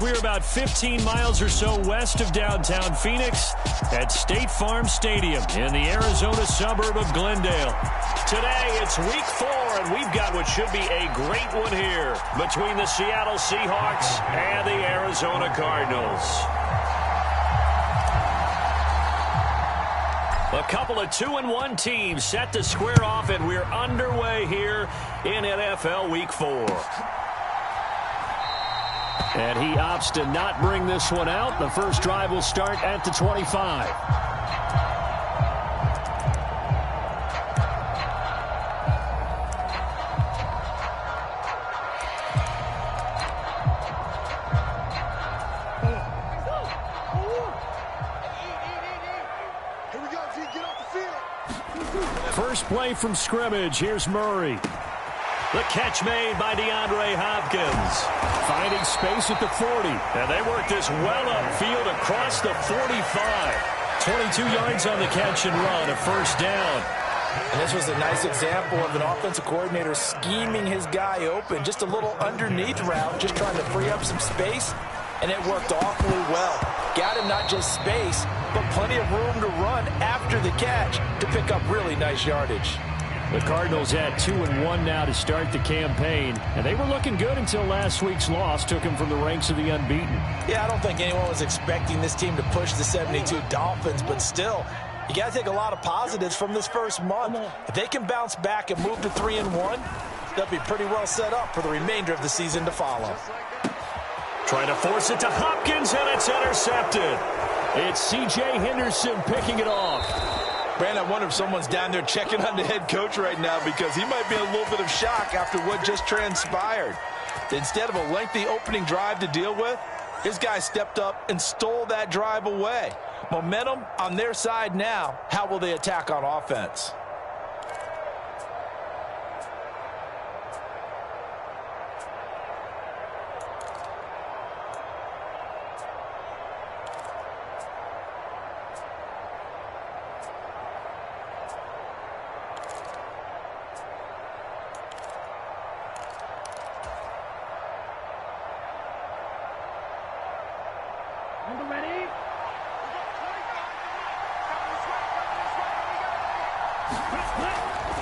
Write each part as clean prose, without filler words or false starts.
We're about 15 miles or so west of downtown Phoenix at State Farm Stadium in the Arizona suburb of Glendale. Today, it's week 4, and we've got what should be a great one here between the Seattle Seahawks and the Arizona Cardinals. A couple of 2-1 teams set to square off, and we're underway here in NFL Week 4. And he opts to not bring this one out. The first drive will start at the 25. First play from scrimmage. Here's Murray. The catch made by DeAndre Hopkins. Finding space at the 40. And they work this well upfield across the 45. 22 yards on the catch and run, a first down. And this was a nice example of an offensive coordinator scheming his guy open. Just a little underneath route, just trying to free up some space. And it worked awfully well. Got him not just space, but plenty of room to run after the catch to pick up really nice yardage. The Cardinals had 2-1 now to start the campaign, and they were looking good until last week's loss took them from the ranks of the unbeaten. Yeah, I don't think anyone was expecting this team to push the 72 Dolphins, but still, you got to take a lot of positives from this first month. If they can bounce back and move to 3-1, they'll be pretty well set up for the remainder of the season to follow. Trying to force it to Hopkins, and it's intercepted. It's C.J. Henderson picking it off. Brandon, I wonder if someone's down there checking on the head coach right now, because he might be in a little bit of shock after what just transpired. Instead of a lengthy opening drive to deal with, his guy stepped up and stole that drive away. Momentum on their side now. How will they attack on offense?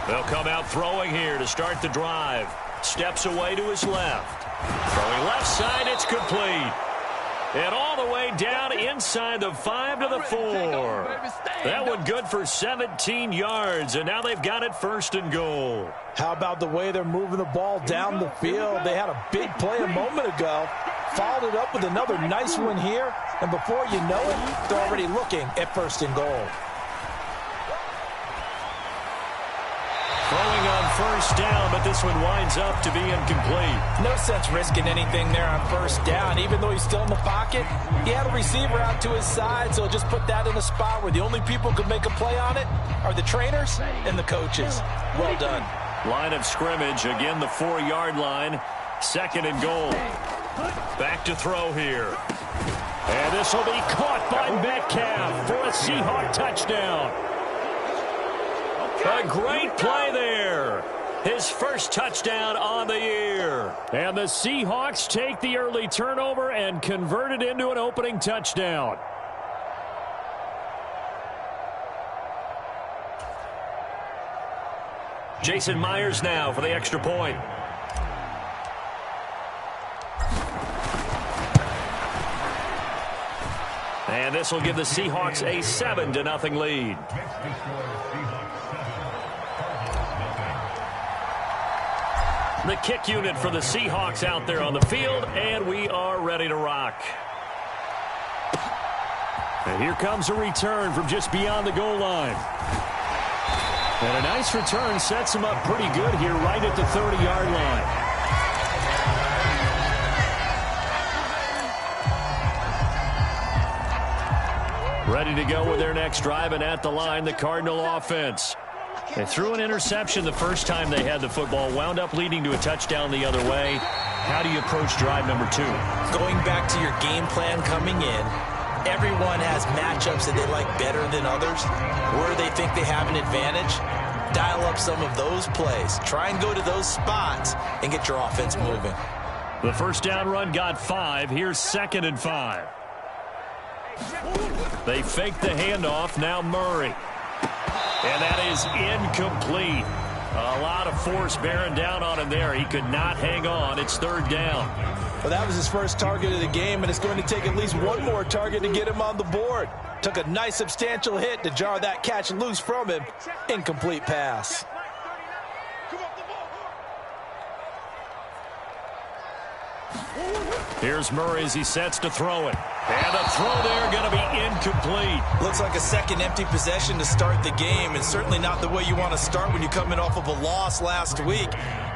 They'll come out throwing here to start the drive. Steps away to his left. Throwing left side, it's complete. And all the way down inside the 5 to the 4. That one good for 17 yards, and now they've got it first and goal. How about the way they're moving the ball down the field? They had a big play a moment ago. Followed it up with another nice one here, and before you know it, they're already looking at first and goal. Throwing on first down, but this one winds up to be incomplete. No sense risking anything there on first down. Even though he's still in the pocket, he had a receiver out to his side, so just put that in a spot where the only people who can make a play on it are the trainers and the coaches. Well done. Line of scrimmage, again the 4-yard line. Second and goal. Back to throw here. And this will be caught by Metcalf for a Seahawk touchdown. A great play there. His first touchdown on the year. And the Seahawks take the early turnover and convert it into an opening touchdown. Jason Myers now for the extra point. And this will give the Seahawks a 7-0 lead. The kick unit for the Seahawks out there on the field, and we are ready to rock. And here comes a return from just beyond the goal line. And a nice return sets him up pretty good here right at the 30-yard line. Ready to go with their next drive, and at the line, the Cardinal offense. They threw an interception the first time they had the football, wound up leading to a touchdown the other way. How do you approach drive number 2? Going back to your game plan coming in, everyone has matchups that they like better than others, where they think they have an advantage. Dial up some of those plays. Try and go to those spots and get your offense moving. The first down run got 5. Here's 2nd and 5. They fake the handoff. Now Murray. And that is incomplete. A lot of force bearing down on him there. He could not hang on. It's 3rd down. Well, that was his first target of the game, and it's going to take at least one more target to get him on the board. Took a nice substantial hit to jar that catch loose from him. Incomplete pass. Here's Murray as he sets to throw it. And the throw there going to be incomplete. Looks like a second empty possession to start the game, and certainly not the way you want to start when you're coming off of a loss last week.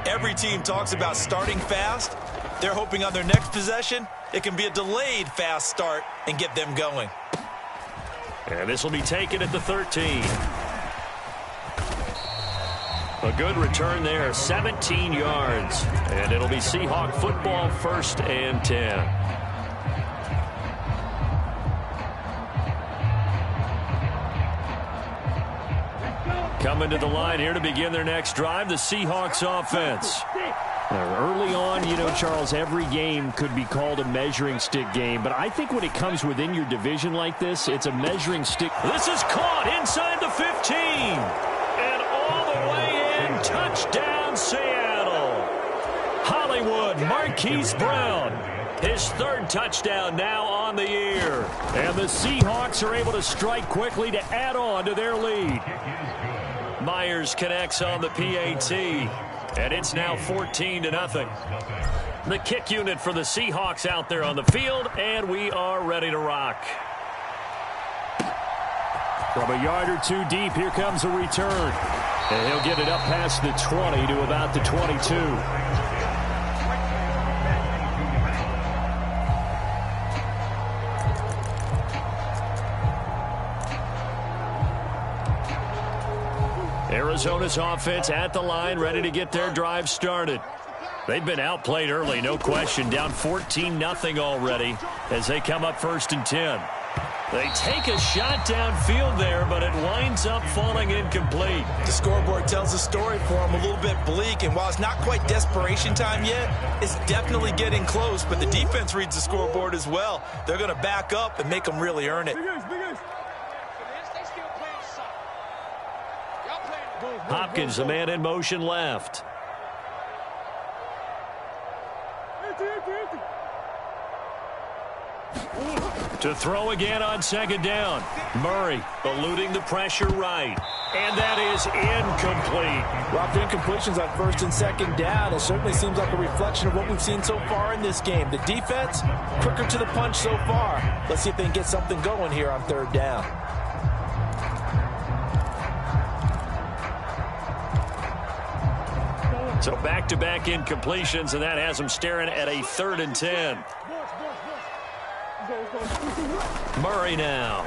Every team talks about starting fast. They're hoping on their next possession, it can be a delayed fast start and get them going. And this will be taken at the 13. A good return there, 17 yards. And it'll be Seahawk football, 1st and 10. Coming to the line here to begin their next drive, the Seahawks offense. Early on, you know, Charles, every game could be called a measuring stick game. But I think when it comes within your division like this, it's a measuring stick. This is caught inside the 15. And all the way in, touchdown Seattle. Hollywood Marquise Brown. His 3rd touchdown now on the year. And the Seahawks are able to strike quickly to add on to their lead. Myers connects on the PAT. And it's now 14-0. The kick unit for the Seahawks out there on the field, and we are ready to rock. From a yard or two deep, here comes a return. And he'll get it up past the 20 to about the 22. Arizona's offense at the line, ready to get their drive started. They've been outplayed early, no question. Down 14-0 already as they come up 1st and 10. They take a shot downfield there, but it winds up falling incomplete. The scoreboard tells a story for them, a little bit bleak, and while it's not quite desperation time yet, it's definitely getting close, but the defense reads the scoreboard as well. They're going to back up and make them really earn it. Hopkins, the man in motion left. To throw again on 2nd down. Murray eluding the pressure right. And that is incomplete. Well, after incompletions on 1st and 2nd down, it certainly seems like a reflection of what we've seen so far in this game. The defense, quicker to the punch so far. Let's see if they can get something going here on 3rd down. So back-to-back incompletions, and that has them staring at a 3rd and 10. Murray now.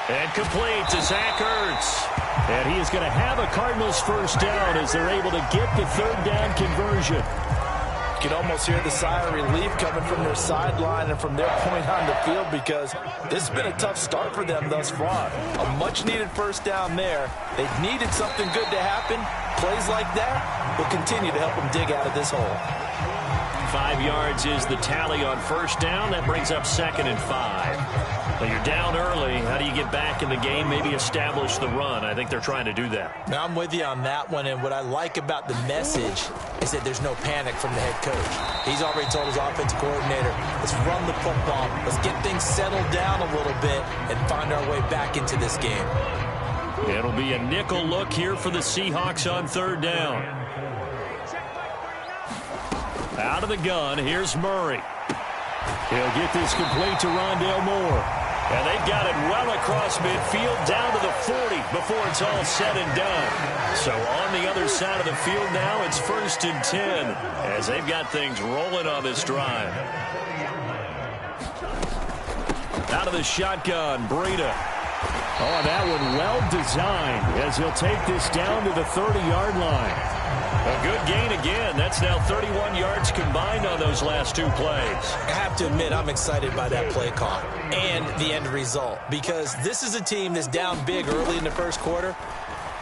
And complete to Zach Ertz. And he is going to have a Cardinals 1st down as they're able to get the 3rd down conversion. You can almost hear the sigh of relief coming from their sideline and from their point on the field because this has been a tough start for them thus far. A much-needed 1st down there. They've needed something good to happen. Plays like that will continue to help them dig out of this hole. 5 yards is the tally on 1st down. That brings up 2nd and 5. Well, you're down early. How do you get back in the game, maybe establish the run? I think they're trying to do that. Now, I'm with you on that one, and what I like about the message is that there's no panic from the head coach. He's already told his offensive coordinator, let's run the football, let's get things settled down a little bit and find our way back into this game. It'll be a nickel look here for the Seahawks on 3rd down. Out of the gun, here's Murray. He'll get this complete to Rondale Moore. And they've got it well across midfield down to the 40 before it's all said and done. So on the other side of the field now, it's 1st and 10 as they've got things rolling on this drive. Out of the shotgun, Breida. Oh, that one well designed as he'll take this down to the 30-yard line. A good gain again. That's now 31 yards combined on those last 2 plays. I have to admit, I'm excited by that play call and the end result because this is a team that's down big early in the 1st quarter.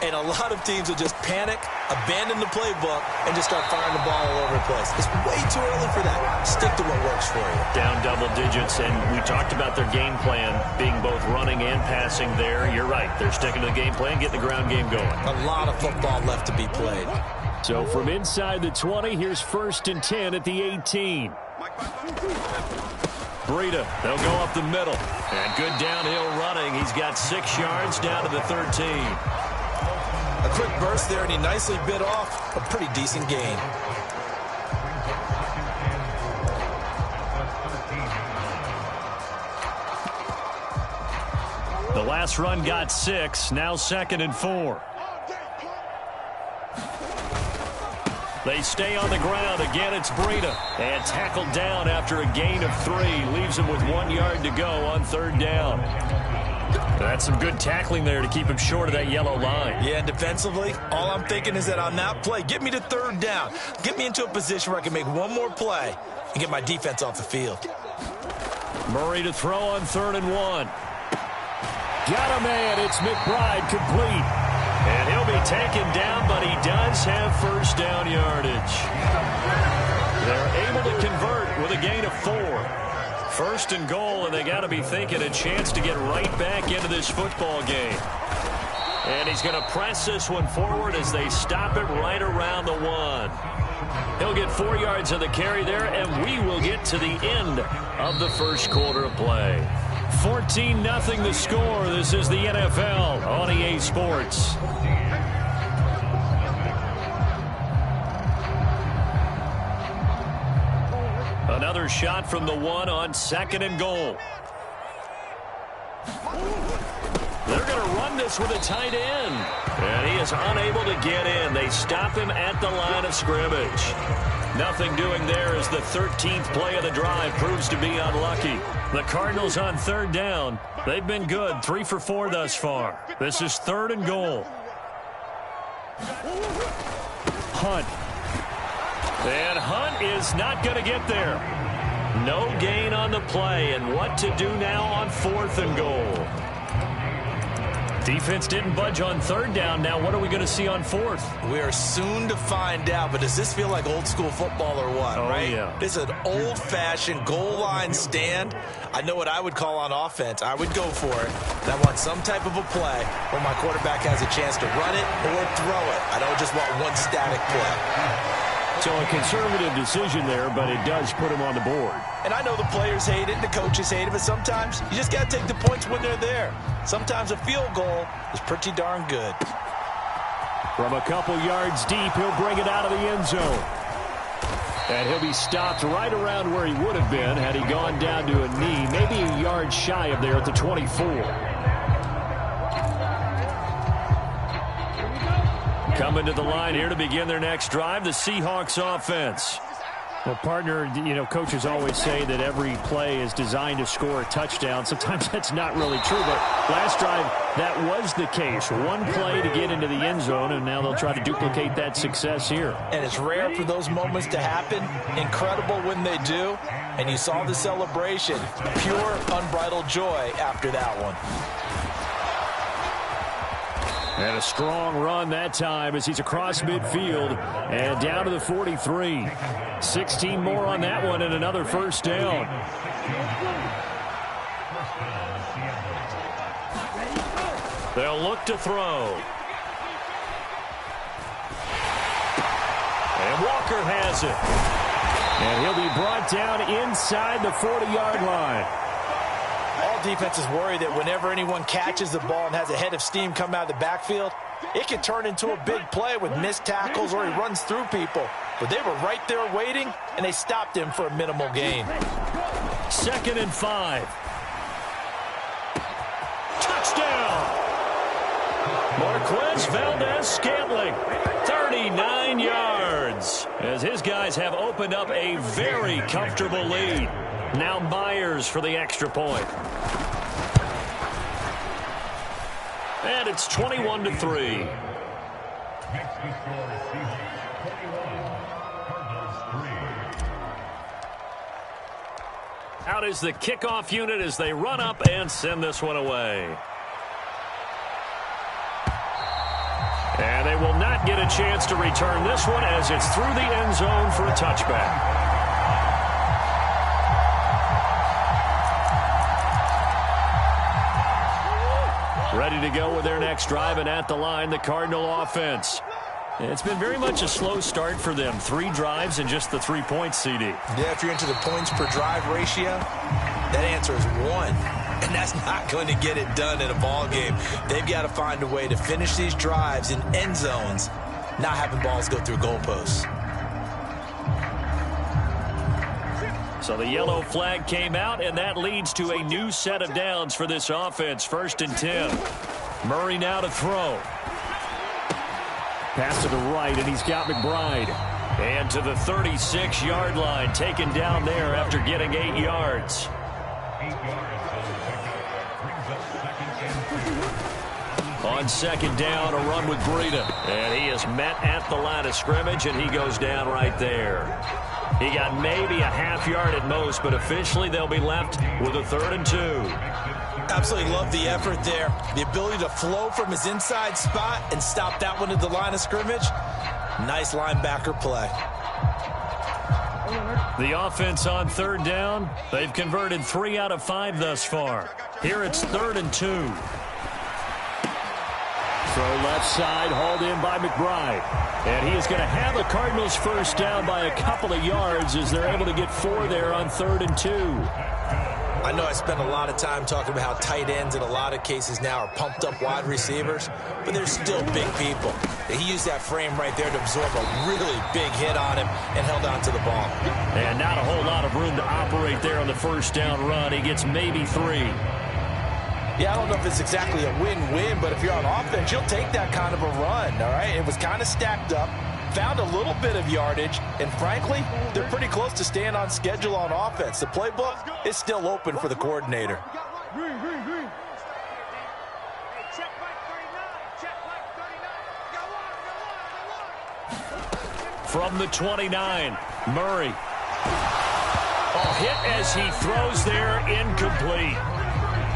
And a lot of teams will just panic, abandon the playbook, and just start firing the ball all over the place. It's way too early for that. Stick to what works for you. Down double digits, and we talked about their game plan being both running and passing there. You're right. They're sticking to the game plan, getting the ground game going. A lot of football left to be played. So from inside the 20, here's 1st and 10 at the 18. Breida, they'll go up the middle. And good downhill running. He's got 6 yards down to the 13. A quick burst there, and he nicely bit off a pretty decent gain. The last run got 6. Now 2nd and 4. They stay on the ground. Again, it's Breida. And tackled down after a gain of 3. Leaves him with 1 yard to go on 3rd down. That's some good tackling there to keep him short of that yellow line. Yeah, and defensively, all I'm thinking is that on that play, get me to 3rd down. Get me into a position where I can make one more play and get my defense off the field. Murray to throw on 3rd and 1. Got a man. It's McBride complete. And he'll be taken down, but he does have 1st down yardage. They're able to convert with a gain of 4. 1st and goal, and they got to be thinking a chance to get right back into this football game. And he's going to press this one forward as they stop it right around the 1. He'll get 4 yards of the carry there, and we will get to the end of the 1st quarter of play. 14-0 the score. This is the NFL on EA Sports. Another shot from the 1 on 2nd and goal. They're going to run this with a tight end. And he is unable to get in. They stop him at the line of scrimmage. Nothing doing there as the 13th play of the drive proves to be unlucky. The Cardinals on 3rd down. They've been good, 3 for 4 thus far. This is 3rd and goal. Hunt. And Hunt is not going to get there. No gain on the play, and what to do now on 4th and goal. Defense didn't budge on 3rd down. Now what are we going to see on 4th? We are soon to find out, but does this feel like old school football or what, right? Yeah. This is an old-fashioned goal line stand. I know what I would call on offense. I would go for it. And I want some type of a play where my quarterback has a chance to run it or throw it. I don't just want one static play. So a conservative decision there, but it does put him on the board. And I know the players hate it, the coaches hate it, but sometimes you just got to take the points when they're there. Sometimes a field goal is pretty darn good. From a couple yards deep, he'll bring it out of the end zone. And he'll be stopped right around where he would have been had he gone down to a knee, maybe a yard shy of there at the 24. Coming to the line here to begin their next drive, the Seahawks offense. Well, partner, you know, coaches always say that every play is designed to score a touchdown. Sometimes that's not really true, but last drive, that was the case. One play to get into the end zone, and now they'll try to duplicate that success here. And it's rare for those moments to happen. Incredible when they do. And you saw the celebration. Pure, unbridled joy after that one. And a strong run that time as he's across midfield and down to the 43. 16 more on that one and another 1st down. They'll look to throw. And Walker has it. And he'll be brought down inside the 40-yard line. All defenses worry that whenever anyone catches the ball and has a head of steam come out of the backfield, it can turn into a big play with missed tackles or he runs through people. But they were right there waiting, and they stopped him for a minimal gain. 2nd and 5. Touchdown! Marquez Valdez-Scantling, 39 yards, as his guys have opened up a very comfortable lead. Now Myers for the extra point. And it's 21-3. Out is the kickoff unit as they run up and send this one away. not get a chance to return this one as it's through the end zone for a touchback. Ready to go with their next drive, and at the line, the Cardinal offense. It's been very much a slow start for them. 3 drives and just the 3 points, CD. Yeah, if you're into the points per drive ratio, that answer is 1. And that's not going to get it done in a ball game. They've got to find a way to finish these drives in end zones, not having balls go through goalposts. So the yellow flag came out, and that leads to a new set of downs for this offense. 1st and 10. Murray now to throw. Pass to the right, and he's got McBride. And to the 36-yard line, taken down there after getting 8 yards. On 2nd down, a run with Breida. And he is met at the line of scrimmage, and he goes down right there. He got maybe a half yard at most, but officially they'll be left with a 3rd and 2. Absolutely love the effort there. The ability to flow from his inside spot and stop that one at the line of scrimmage. Nice linebacker play. The offense on 3rd down. They've converted 3 out of 5 thus far. Here it's 3rd and 2. Throw left side, hauled in by McBride. And he is going to have the Cardinals first down by a couple of yards as they're able to get 4 there on 3rd and 2. I know I spent a lot of time talking about how tight ends in a lot of cases now are pumped up wide receivers, but they're still big people. He used that frame right there to absorb a really big hit on him and held on to the ball. And not a whole lot of room to operate there on the first down run. He gets maybe 3. Yeah, I don't know if it's exactly a win-win, but if you're on offense, you'll take that kind of a run, all right? It was kind of stacked up, found a little bit of yardage, and frankly, they're pretty close to staying on schedule on offense. The playbook is still open for the coordinator. From the 29, Murray. Oh, hit as he throws there, incomplete.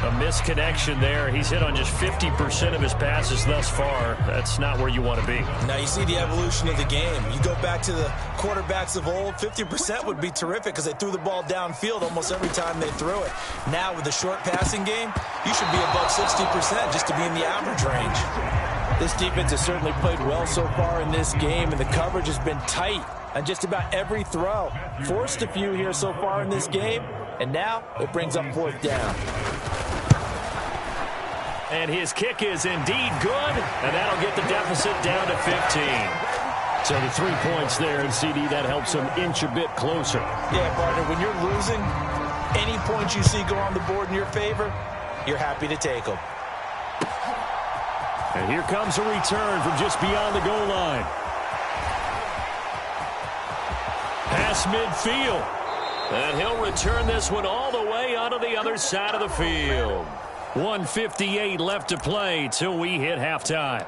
A misconnection there. He's hit on just 50% of his passes thus far. That's not where you want to be. Now you see the evolution of the game. You go back to the quarterbacks of old, 50% would be terrific because they threw the ball downfield almost every time they threw it. Now with the short passing game, you should be above 60% just to be in the average range. This defense has certainly played well so far in this game, and the coverage has been tight on just about every throw. Forced a few here so far in this game, and now it brings up 4th down. And his kick is indeed good, and that'll get the deficit down to 15. So the 3 points there, and CD, that helps him inch a bit closer. Yeah, partner, when you're losing, any points you see go on the board in your favor, you're happy to take them. And here comes a return from just beyond the goal line. Pass midfield. And he'll return this one all the way onto the other side of the field. 1:58 left to play till we hit halftime.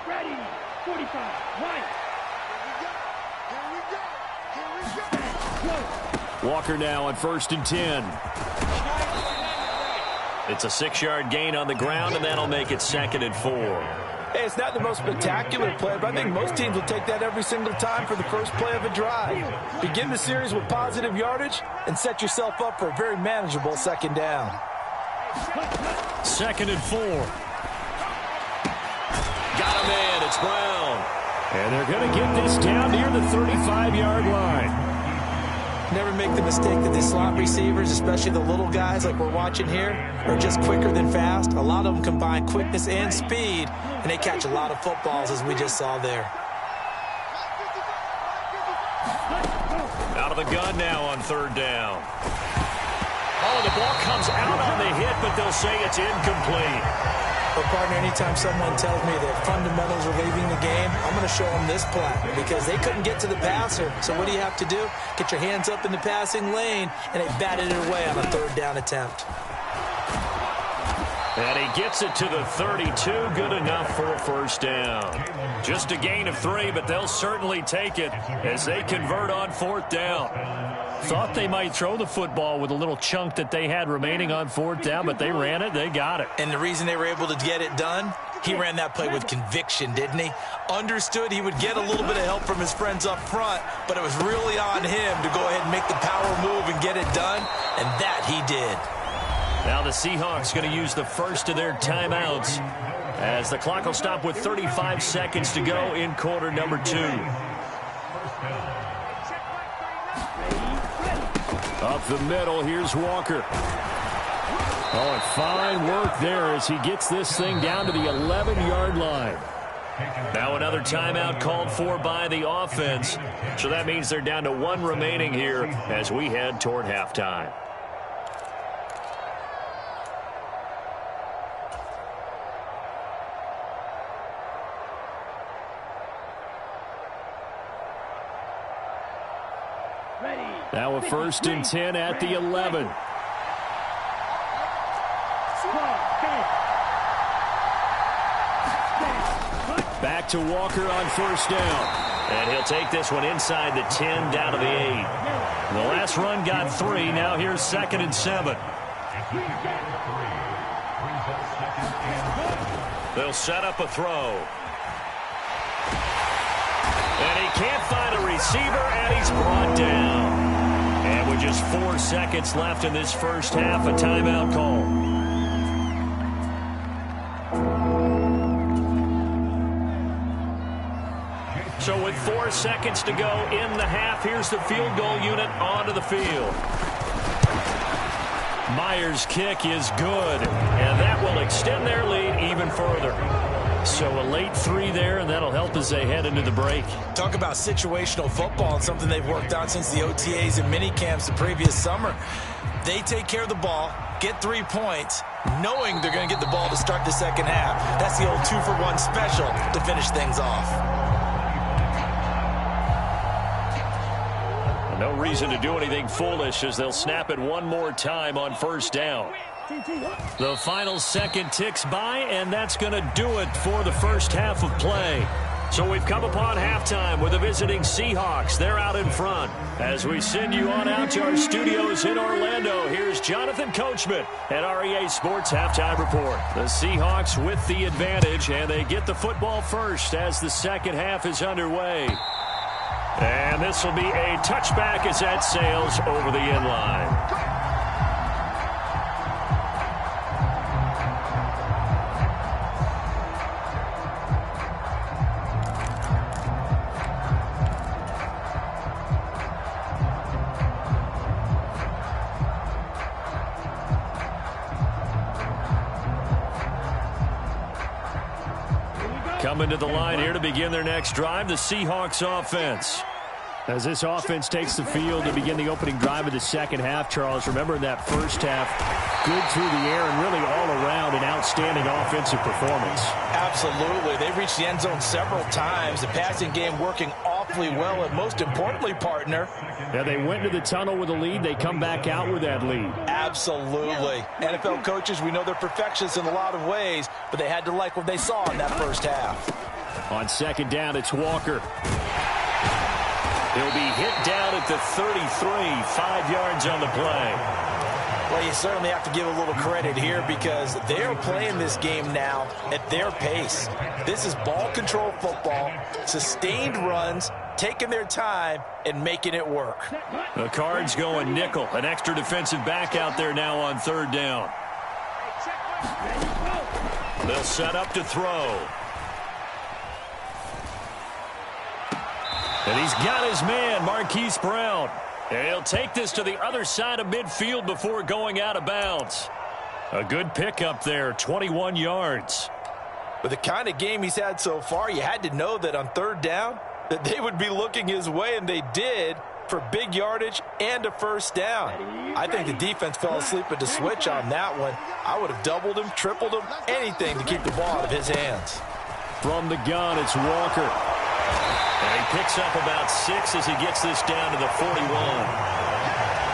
Ready. 45, right. Here we go. Walker now on 1st and 10. It's a 6-yard gain on the ground, and that'll make it 2nd and 4. Hey, it's not the most spectacular play, but I think most teams will take that every single time for the first play of a drive. Begin the series with positive yardage and set yourself up for a very manageable 2nd down. 2nd and 4. Got him in. It's Brown. And they're going to get this down near the 35-yard line. Never make the mistake that the slot receivers, especially the little guys like we're watching here, are just quicker than fast. A lot of them combine quickness and speed, and they catch a lot of footballs, as we just saw there. Out of the gun now on 3rd down. Oh, the ball comes out on the hit, but they'll say it's incomplete. But, partner, anytime someone tells me their fundamentals are leaving the game, I'm going to show them this play because they couldn't get to the passer. So what do you have to do? Get your hands up in the passing lane, and they batted it away on a 3rd down attempt. And he gets it to the 32. Good enough for a first down. Just a gain of 3, but they'll certainly take it as they convert on 4th down. Thought they might throw the football with a little chunk that they had remaining on 4th down, but they ran it. They got it. And the reason they were able to get it done, he ran that play with conviction, didn't he? Understood he would get a little bit of help from his friends up front, but it was really on him to go ahead and make the power move and get it done, and that he did. Now the Seahawks going to use the first of their timeouts as the clock will stop with 35 seconds to go in quarter number 2. Up the middle, here's Walker. Oh, and fine work there as he gets this thing down to the 11-yard line. Now another timeout called for by the offense. So that means they're down to 1 remaining here as we head toward halftime. Now a 1st and 10 at the 11. Back to Walker on 1st down. And he'll take this one inside the 10 down to the 8. The last run got 3. Now here's 2nd and 7. They'll set up a throw. And he can't find a receiver, and he's brought down. And with just 4 seconds left in this first half, a timeout call. So with 4 seconds to go in the half, here's the field goal unit onto the field. Myers' kick is good, and that will extend their lead even further. So a late 3 there, and that'll help as they head into the break. Talk about situational football and something they've worked on since the OTAs and mini camps the previous summer. They take care of the ball, get 3 points, knowing they're going to get the ball to start the second half. That's the old 2-for-1 special to finish things off. No reason to do anything foolish as they'll snap it one more time on 1st down. The final second ticks by, and that's going to do it for the first half of play. So we've come upon halftime with the visiting Seahawks. They're out in front. As we send you on out to our studios in Orlando, here's Jonathan Coachman at REA Sports Halftime Report. The Seahawks with the advantage, and they get the football first as the second half is underway. And this will be a touchback as that sails over the end line. Coming to the line here to begin their next drive, the Seahawks offense. As this offense takes the field to begin the opening drive of the second half, Charles, remember in that first half, good through the air and really all around an outstanding offensive performance. Absolutely. They reached the end zone several times. The passing game working awfully well, and most importantly, partner. Yeah, they went to the tunnel with a lead. They come back out with that lead. Absolutely. NFL coaches, we know they're perfectionists in a lot of ways, but they had to like what they saw in that first half. On 2nd down, it's Walker. He'll be hit down at the 33, 5 yards on the play. Well, you certainly have to give a little credit here because they're playing this game now at their pace. This is ball control football, sustained runs, taking their time and making it work. The Cards going nickel, an extra defensive back out there now on 3rd down. They'll set up to throw. And he's got his man, Marquise Brown. And he'll take this to the other side of midfield before going out of bounds. A good pickup there, 21 yards. With the kind of game he's had so far, you had to know that on 3rd down, that they would be looking his way, and they did, for big yardage and a first down. I think the defense fell asleep at the switch on that one. I would have doubled him, tripled him, anything to keep the ball out of his hands. From the gun, it's Walker. And he picks up about 6 as he gets this down to the 41.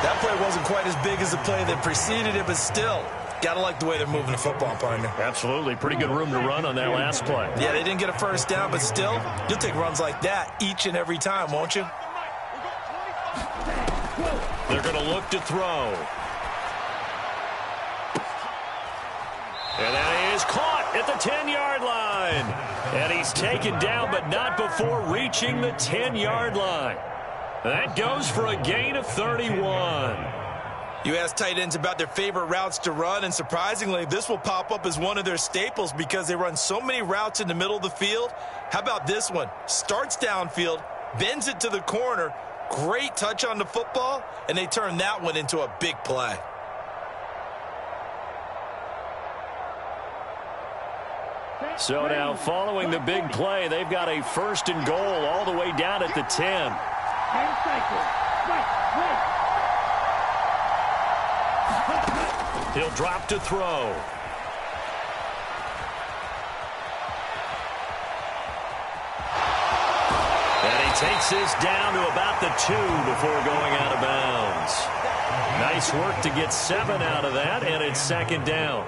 That play wasn't quite as big as the play that preceded it, but still, Gotta like the way they're moving the football, partner. Absolutely. Pretty good room to run on that last play. Yeah, they didn't get a first down, but still, you'll take runs like that each and every time, won't you? They're going to look to throw. And that is caught at the 10-yard line. And he's taken down, but not before reaching the 10-yard line. That goes for a gain of 31. You ask tight ends about their favorite routes to run, and surprisingly, this will pop up as one of their staples because they run so many routes in the middle of the field. How about this one? Starts downfield, bends it to the corner, great touch on the football, and they turn that one into a big play. So now, following the big play, they've got a 1st and goal all the way down at the 10. He'll drop to throw. And he takes this down to about the 2 before going out of bounds. Nice work to get 7 out of that, and it's 2nd down.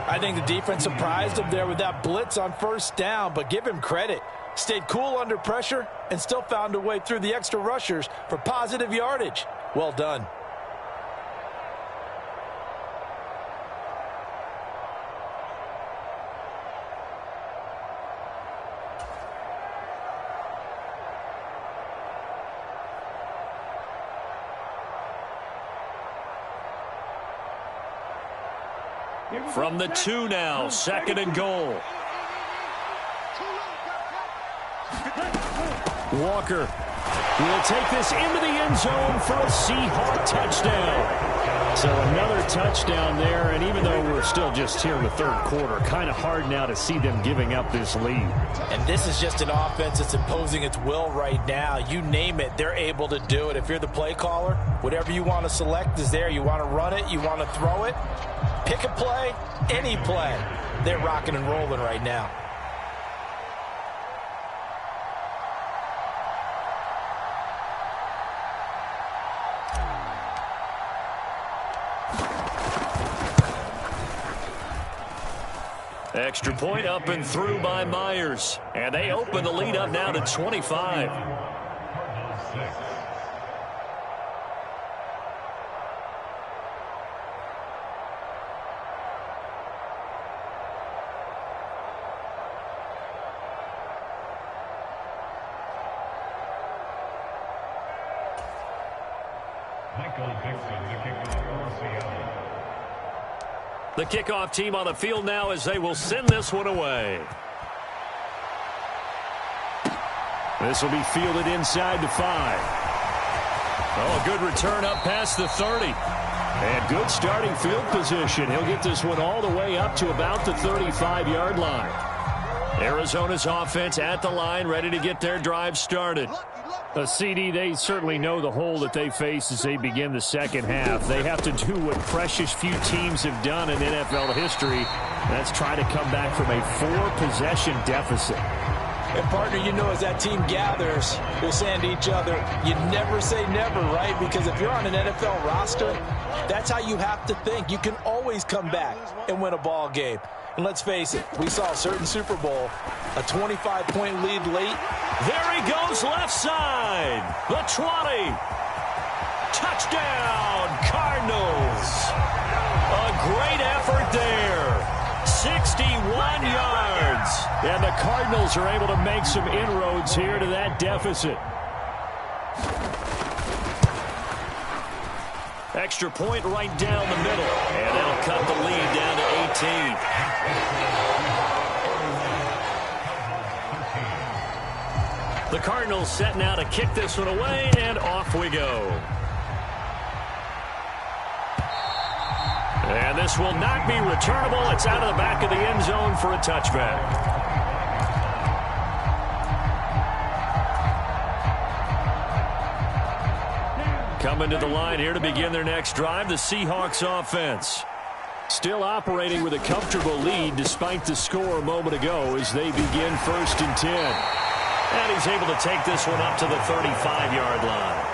I think the defense surprised him there with that blitz on 1st down, but give him credit. Stayed cool under pressure and still found a way through the extra rushers for positive yardage. Well done. From the 2 now, 2nd and goal. Walker will take this into the end zone for a Seahawk touchdown. So another touchdown there, and even though we're still just here in the 3rd quarter, kind of hard now to see them giving up this lead. And this is just an offense that's imposing its will right now. You name it, they're able to do it. If you're the play caller, whatever you want to select is there. You want to run it, you want to throw it. Pick a play, any play. They're rocking and rolling right now. Extra point up and through by Myers. And they open the lead up now to 25. The kickoff team on the field now as they will send this one away. This will be fielded inside the 5. Oh, a good return up past the 30. And good starting field position. He'll get this one all the way up to about the 35-yard line. Arizona's offense at the line, ready to get their drive started. CD, they certainly know the hole that they face as they begin the 2nd half. They have to do what precious few teams have done in NFL history. That's try to come back from a 4-possession deficit. And, partner, you know as that team gathers, they're saying to each other, you never say never, right? Because if you're on an NFL roster, that's how you have to think. You can always come back and win a ball game. And let's face it, we saw a certain Super Bowl, a 25-point lead late. There he goes left side. The 20. Touchdown, Cardinals. A great effort there. 61 yards. And the Cardinals are able to make some inroads here to that deficit. Extra point right down the middle. And that'll cut the lead down to 18. The Cardinals setting out to kick this one away, and off we go. And this will not be returnable. It's out of the back of the end zone for a touchback. Coming to the line here to begin their next drive, the Seahawks offense. Still operating with a comfortable lead despite the score a moment ago as they begin 1st and 10. And he's able to take this one up to the 35-yard line.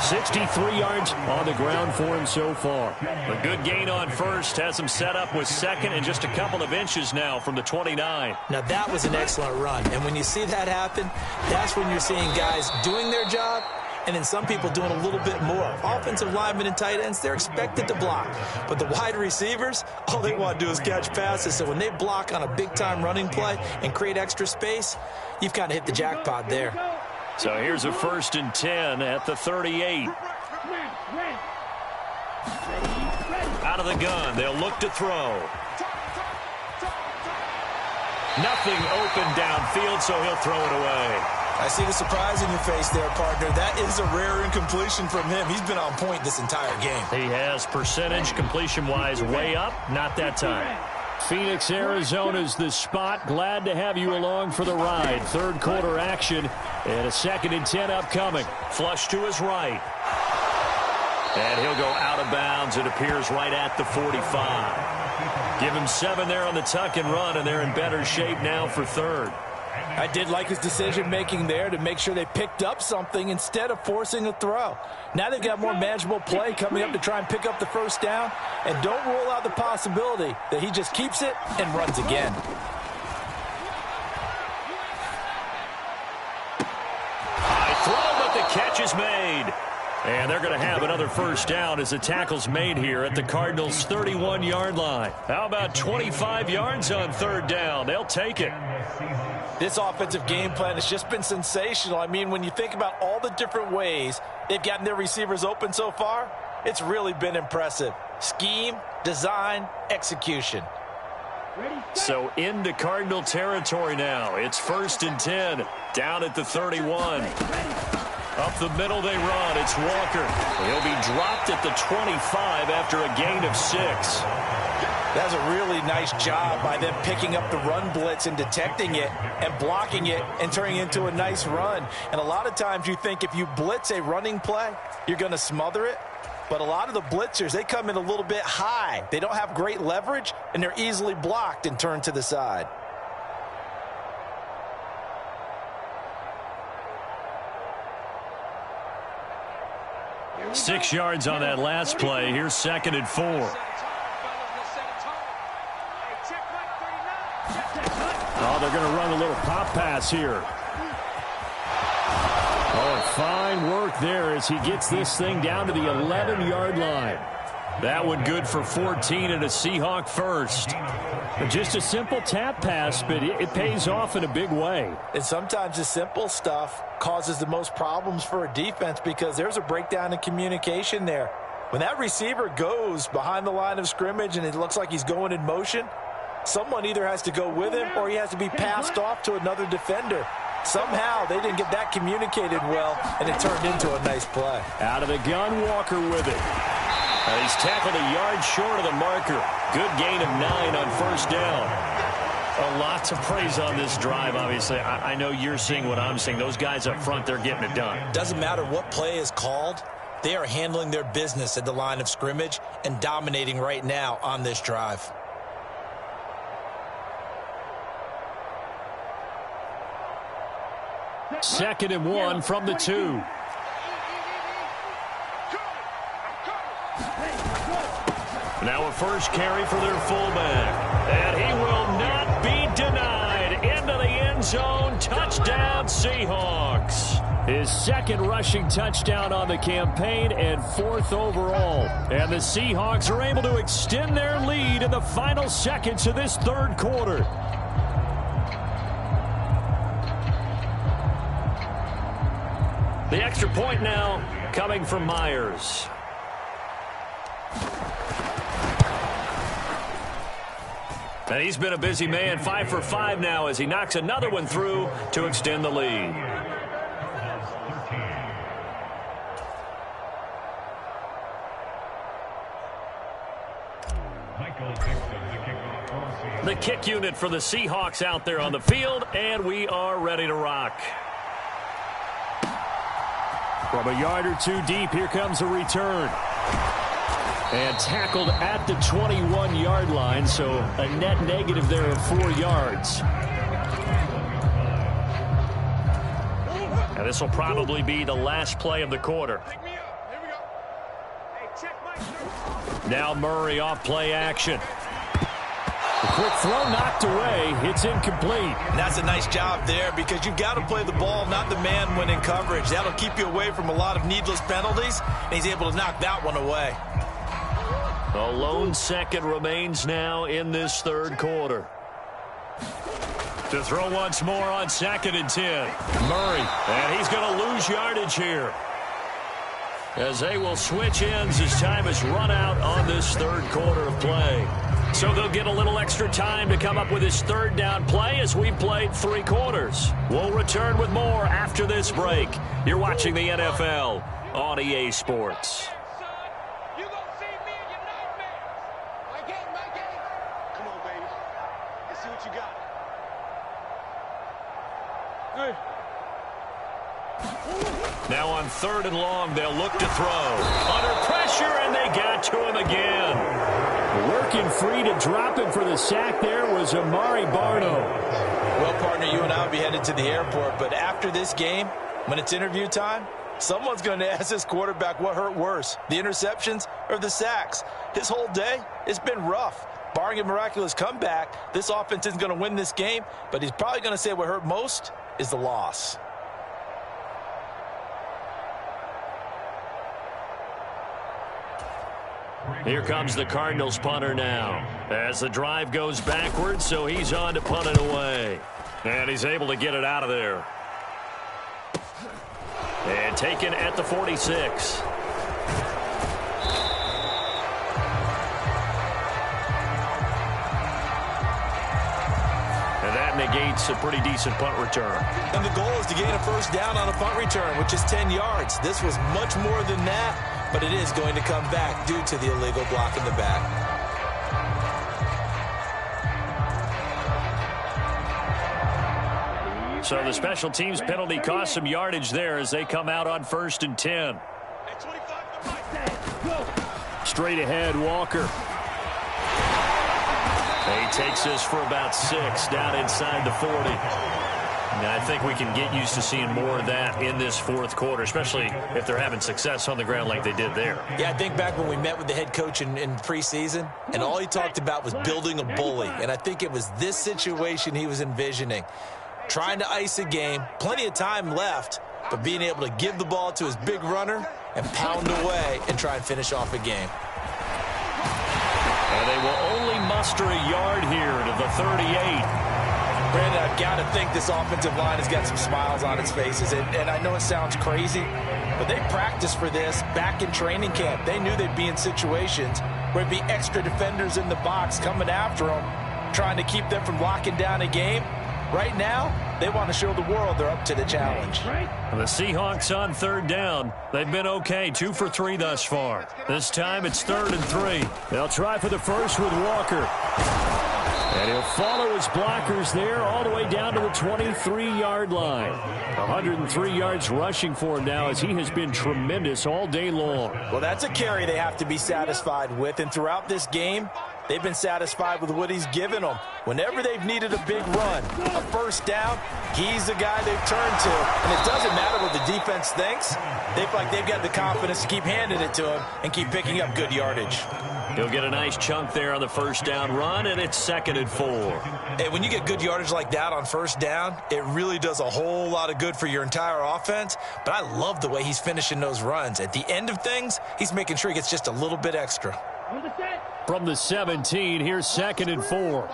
63 yards on the ground for him so far. A good gain on first has him set up with second and just a couple of inches now from the 29. Now, that was an excellent run. And when you see that happen, that's when you're seeing guys doing their job and then some people doing a little bit more. Offensive linemen and tight ends, they're expected to block. But the wide receivers, all they want to do is catch passes. So when they block on a big-time running play and create extra space, you've kind of hit the jackpot there. So here's a 1st and 10 at the 38. Out of the gun, they'll look to throw. Nothing open downfield, so he'll throw it away. I see the surprise in your face there, partner. That is a rare incompletion from him. He's been on point this entire game. He has percentage completion-wise way up, not that time. Phoenix, Arizona's the spot. Glad to have you along for the ride. Third quarter action and a 2nd and 10 upcoming. Flush to his right. And he'll go out of bounds. It appears right at the 45. Give him 7 there on the tuck and run, and they're in better shape now for third. I did like his decision-making there to make sure they picked up something instead of forcing a throw. Now they've got more manageable play coming up to try and pick up the first down. And don't rule out the possibility that he just keeps it and runs again. High throw, but the catch is made. And they're going to have another first down as the tackle's made here at the Cardinals' 31-yard line. How about 25 yards on third down? They'll take it. This offensive game plan has just been sensational. I mean, when you think about all the different ways they've gotten their receivers open so far, it's really been impressive. Scheme, design, execution. So into Cardinal territory now. It's 1st and 10, down at the 31. Up the middle they run. It's Walker. He'll be dropped at the 25 after a gain of 6. That's a really nice job by them picking up the run blitz and detecting it and blocking it and turning it into a nice run. And a lot of times you think if you blitz a running play, you're going to smother it. But a lot of the blitzers, they come in a little bit high. They don't have great leverage, and they're easily blocked and turned to the side. Six yards on that last play. Here's 2nd and 4. Oh, they're going to run a little pop pass here. Oh, and fine work there as he gets this thing down to the 11-yard line. That one good for 14 and a Seahawk first. Just a simple tap pass, but it pays off in a big way. And sometimes the simple stuff causes the most problems for a defense because there's a breakdown in communication there. When that receiver goes behind the line of scrimmage and it looks like he's going in motion, someone either has to go with him or he has to be passed off to another defender. Somehow they didn't get that communicated well, and it turned into a nice play. Out of the gun, Walker with it. He's tackled a yard short of the marker. Good gain of 9 on first down. A lot to praise on this drive, obviously. I know you're seeing what I'm seeing. Those guys up front, they're getting it done. Doesn't matter what play is called. They are handling their business at the line of scrimmage and dominating right now on this drive. Second and 1 from the 2. Now a first carry for their fullback. And he will not be denied. Into the end zone. Touchdown, Seahawks. His second rushing touchdown on the campaign and 4th overall. And the Seahawks are able to extend their lead in the final seconds of this third quarter. The extra point now coming from Myers. And he's been a busy man, 5 for 5 now as he knocks another one through to extend the lead. The kick unit for the Seahawks out there on the field, and we are ready to rock. From a yard or two deep, here comes a return. And tackled at the 21-yard line, so a net negative there of 4 yards. And this will probably be the last play of the quarter. Now Murray off play action. The quick throw knocked away. It's incomplete. And that's a nice job there because you've got to play the ball, not the man when in coverage. That'll keep you away from a lot of needless penalties, and he's able to knock that one away. A lone second remains now in this third quarter. To throw once more on 2nd and 10. Murray, and he's going to lose yardage here, as they will switch ends as time has run out on this third quarter of play. So they'll get a little extra time to come up with his third down play as we played 3 quarters. We'll return with more after this break. You're watching the NFL on EA Sports. You gonna see me in your nightmares. My game. Come on, baby. Let's see what you got. Good. Now on 3rd and long, they'll look to throw. Under pressure, and they got to him again. Working free to drop him for the sack there was Amari Barno. Well, partner, you and I will be headed to the airport, but after this game, when it's interview time, someone's going to ask this quarterback what hurt worse, the interceptions or the sacks. His whole day, it's been rough. Barring a miraculous comeback, this offense isn't going to win this game, but he's probably going to say what hurt most is the loss. Here comes the Cardinals punter now as the drive goes backwards, so he's on to punt it away. And he's able to get it out of there. And taken at the 46. And that negates a pretty decent punt return. And the goal is to gain a first down on a punt return, which is 10 yards. This was much more than that, but it is going to come back due to the illegal block in the back. So the special teams penalty cost some yardage there as they come out on 1st and 10. Straight ahead, Walker. He takes this for about 6 down inside the 40. Now, I think we can get used to seeing more of that in this 4th quarter, especially if they're having success on the ground like they did there. Yeah, I think back when we met with the head coach in preseason, and all he talked about was building a bully. And I think it was this situation he was envisioning. Trying to ice a game, plenty of time left, but being able to give the ball to his big runner and pound away and try and finish off a game. And they will only muster a yard here to the 38. Brandon, I've got to think this offensive line has got some smiles on its faces. And I know it sounds crazy, but they practiced for this back in training camp. They knew they'd be in situations where it'd be extra defenders in the box coming after them, trying to keep them from locking down a game. Right now, they want to show the world they're up to the challenge. The Seahawks on 3rd down. They've been okay, 2 for 3 thus far. This time it's 3rd and 3. They'll try for the first with Walker. And he'll follow his blockers there all the way down to the 23-yard line. 103 yards rushing for him now as he has been tremendous all day long. Well, that's a carry they have to be satisfied with. And throughout this game, they've been satisfied with what he's given them. Whenever they've needed a big run, a first down, he's the guy they've turned to. And it doesn't matter what the defense thinks. They feel like they've got the confidence to keep handing it to him and keep picking up good yardage. He'll get a nice chunk there on the first down run, and it's 2nd and 4. Hey, when you get good yardage like that on first down, it really does a whole lot of good for your entire offense. But I love the way he's finishing those runs. At the end of things, he's making sure he gets just a little bit extra. From the 17, here's 2nd and 4.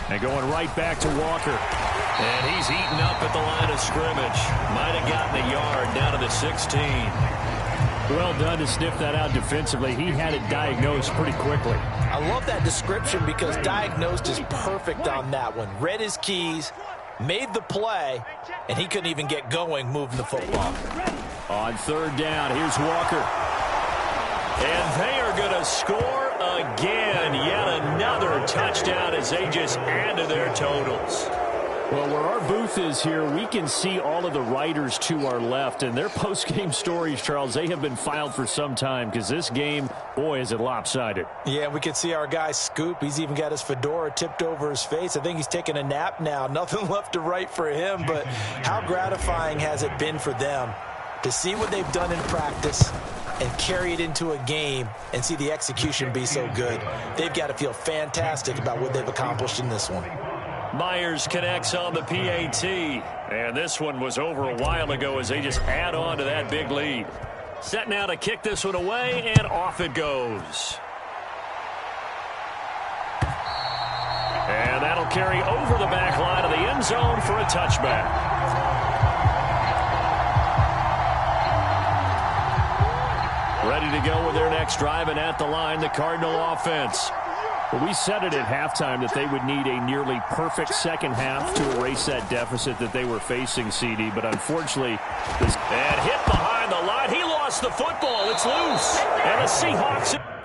And going right back to Walker. And he's eaten up at the line of scrimmage. Might have gotten a yard down to the 16. Well done to sniff that out defensively. He had it diagnosed pretty quickly. I love that description because diagnosed is perfect on that one. Read his keys, made the play, and he couldn't even get going moving the football. On 3rd down, here's Walker. And they are going to score again. Yet another touchdown as they just add to their totals. Well, where our booth is here, we can see all of the writers to our left. And their post-game stories, Charles, they have been filed for some time because this game, boy, is it lopsided. Yeah, we can see our guy Scoop. He's even got his fedora tipped over his face. I think he's taking a nap now. Nothing left to write for him, but how gratifying has it been for them to see what they've done in practice and carry it into a game and see the execution be so good. They've got to feel fantastic about what they've accomplished in this one. Myers connects on the PAT. And this one was over a while ago as they just add on to that big lead. Set now to kick this one away, and off it goes. And that'll carry over the back line of the end zone for a touchback. Ready to go with their next drive, and at the line, the Cardinal offense. Well, we said it at halftime that they would need a nearly perfect second half to erase that deficit that they were facing, CD. But unfortunately, and hit behind the line. He lost the football. It's loose. And the Seahawks...